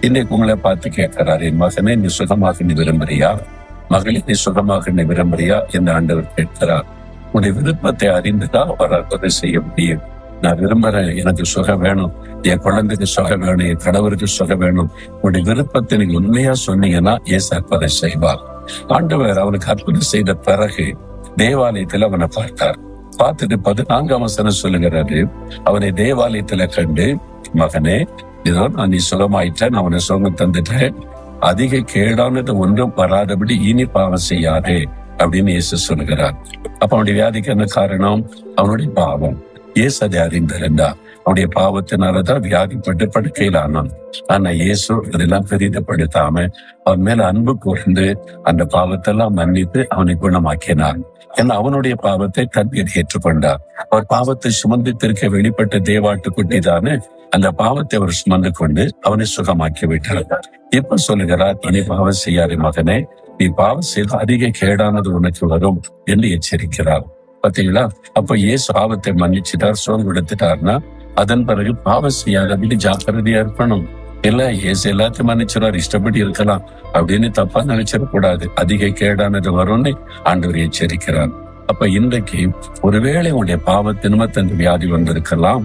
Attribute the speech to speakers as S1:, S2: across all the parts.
S1: இன்னைக்கு உங்களை பார்த்து கேட்கிறார், என் மகனே நீ சுகமாக நீ விரும்புறியா, மகளே நீ சுகமாக நீ விரும்புறியா என்று ஆண்டவர் கேட்கிறார். உன்னுடைய விருப்பத்தை அறிந்துதான் அவர் அற்புதம் செய்ய முடியும். நான் விரும்புறேன், எனக்கு சுகம் வேணும், என் குழந்தைக்கு சுகம் வேணும், என் கணவருக்கு சுகம் வேணும். உன்னுடைய விருப்பத்தை நீங்க உண்மையா சொன்னீங்கன்னா இயேசு அற்புதம் செய்வார். ஆண்டவர் அவனுக்கு அற்புதம் செய்த பிறகு தேவாலயத்துல அவனை பார்த்தார். பார்த்துட்டு 14ஆம் வசனம் சொல்லுகிறாரு, அவனை தேவாலயத்துல கண்டு, மகனே இதோ நான் நீ சுகமாயிட்ட, நான் அவனை சுகம் தந்துட்டேன், அதிக கேடானது ஒன்றும் வராதபடி இனி பாவம் செய்யாதே அப்படின்னு இயேசு சொல்லுகிறார். அப்ப அவனுடைய வியாதிக்கு என்ன காரணம்? அவனுடைய பாவம். இயேசு அதை அறிந்திருந்தா. அவனுடைய பாவத்தினாலதான் வியாதிப்பட்டு படுக்கையில் ஆனான். ஆனா இயேசு அதெல்லாம் பெரிதப்படுத்தாம அவன் மேல அன்பு கூர்ந்து அந்த பாவத்தெல்லாம் மன்னித்து அவனை குணமாக்கினான். ஏன்னா அவனுடைய பாவத்தை தண்ணீர் ஏற்றுக்கொண்டார். அவர் பாவத்தை சுமந்து திருக்க வெளிப்பட்ட தேவாட்டு குட்டி தானே, அந்த பாவத்தை அவர் சுமந்து கொண்டு அவனை சுகமாக்கி விட்டார். இப்ப சொல்லுகிறார், இனி பாவம் செய்யாதே மகனே, நீ பாவம் செய்த அதிக கேடானது உனக்கு வரும் என்று எச்சரிக்கிறார். பாத்தீங்களா? அப்ப இயேசு பாவத்தை மன்னிச்சுட்டார், சுகம் கொடுத்துட்டார்னா அதன் பிறகு பாவம் செய்யாதபடி ஜாக்கிரதையா இருக்கணும். இல்ல இயேசு எல்லாத்தையும் மன்னிச்சுறார், இஷ்டப்படி இருக்கலாம் அப்படின்னு தப்பா நினைச்சிடக்கூடாது. அதிக கேடானது வரும்னு ஆண்டவர் எச்சரிக்கிறார். அப்ப இன்றைக்கு ஒருவேளை உங்களுடைய பாவத்து நிமித்தம் அந்த வியாதி வந்திருக்கலாம்.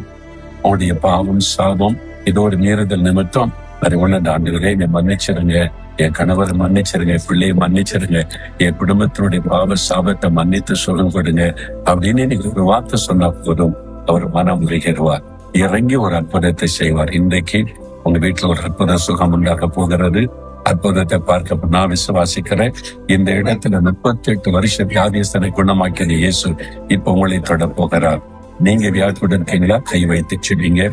S1: உங்களுடைய பாவம் சாபம் இதோட மீறுதல் நிமித்தம் அது உணர்ந்த ஆண்டவரே என்னை மன்னிச்சிருங்க, என் கணவரை மன்னிச்சிருங்க, பிள்ளையை மன்னிச்சிருங்க, என் குடும்பத்தினுடைய பாவ சாபத்தை மன்னித்து சுகம் கொடுங்க அப்படின்னு நீங்க ஒரு வார்த்தை சொன்னா போதும், அவர் மனம் உருகிடுவார், இறங்கி ஒரு அற்புதத்தை செய்வார். இன்றைக்கு உங்க வீட்டுல ஒரு அற்புத சுகம் உண்டாக போகிறது. அற்புதத்தை பார்க்க நான் விசுவாசிக்கிறேன். இந்த இடத்துல 38 வருஷம் வியாதியஸ்தனை குணமாக்கிய இயேசு இப்ப உங்களை தொட போகிறார். நீங்க வியாதியுடன் இருக்கீங்களா? கை வைத்து சொல்லுங்க.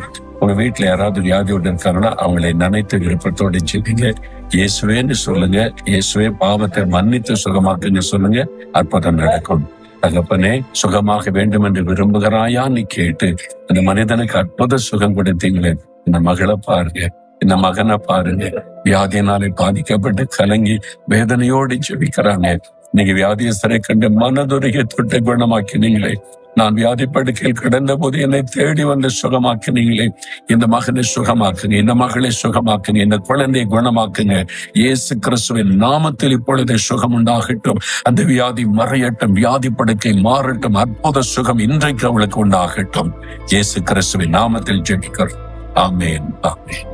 S1: உங்க வீட்டுல யாராவது வியாதியோடு இருக்காங்கன்னா அவங்களை நினைத்து விருப்பத்தோடு சொல்லுங்க. இயேசுவேன்னு சொல்லுங்க. இயேசுவே பாவத்தை மன்னித்து சுகமாக்குன்னு சொல்லுங்க. அற்புதம் நடக்கும். தகப்பனே, சுகமாக வேண்டும் என்று விரும்புகிறாயான்னு கேட்டு அந்த மனிதனுக்கு அற்புத சுகம் கொடுத்தீங்களே, இந்த மகளை பாருங்க, இந்த மகனை பாருங்க, வியாதியினாலே பாதிக்கப்பட்டு கலங்கி வேதனையோடு ஜெபிக்கிறாங்க. நீங்க வியாதியஸ்தரை கண்டு மனதுருகிய தொட்டை குணமாக்கினீங்களே, நான் வியாதி படுக்கையில் கிடந்த போது என்னை தேடி வந்து சுகமாக்குனீங்களே, இந்த மகனை சுகமாக்குங்க, இந்த மகளை சுகமாக்குங்க, இந்த குழந்தையை குணமாக்குங்க. இயேசு கிறிஸ்துவின் நாமத்தில் இப்பொழுது சுகம் உண்டாகட்டும். அந்த வியாதி மறையட்டும், வியாதி படுக்கை மாறட்டும், அற்புத சுகம் இன்றைக்கு அவளுக்கு உண்டாகட்டும். இயேசு கிறிஸ்துவின் நாமத்தில் ஜெபிக்கிறோம். ஆமென், ஆமென்.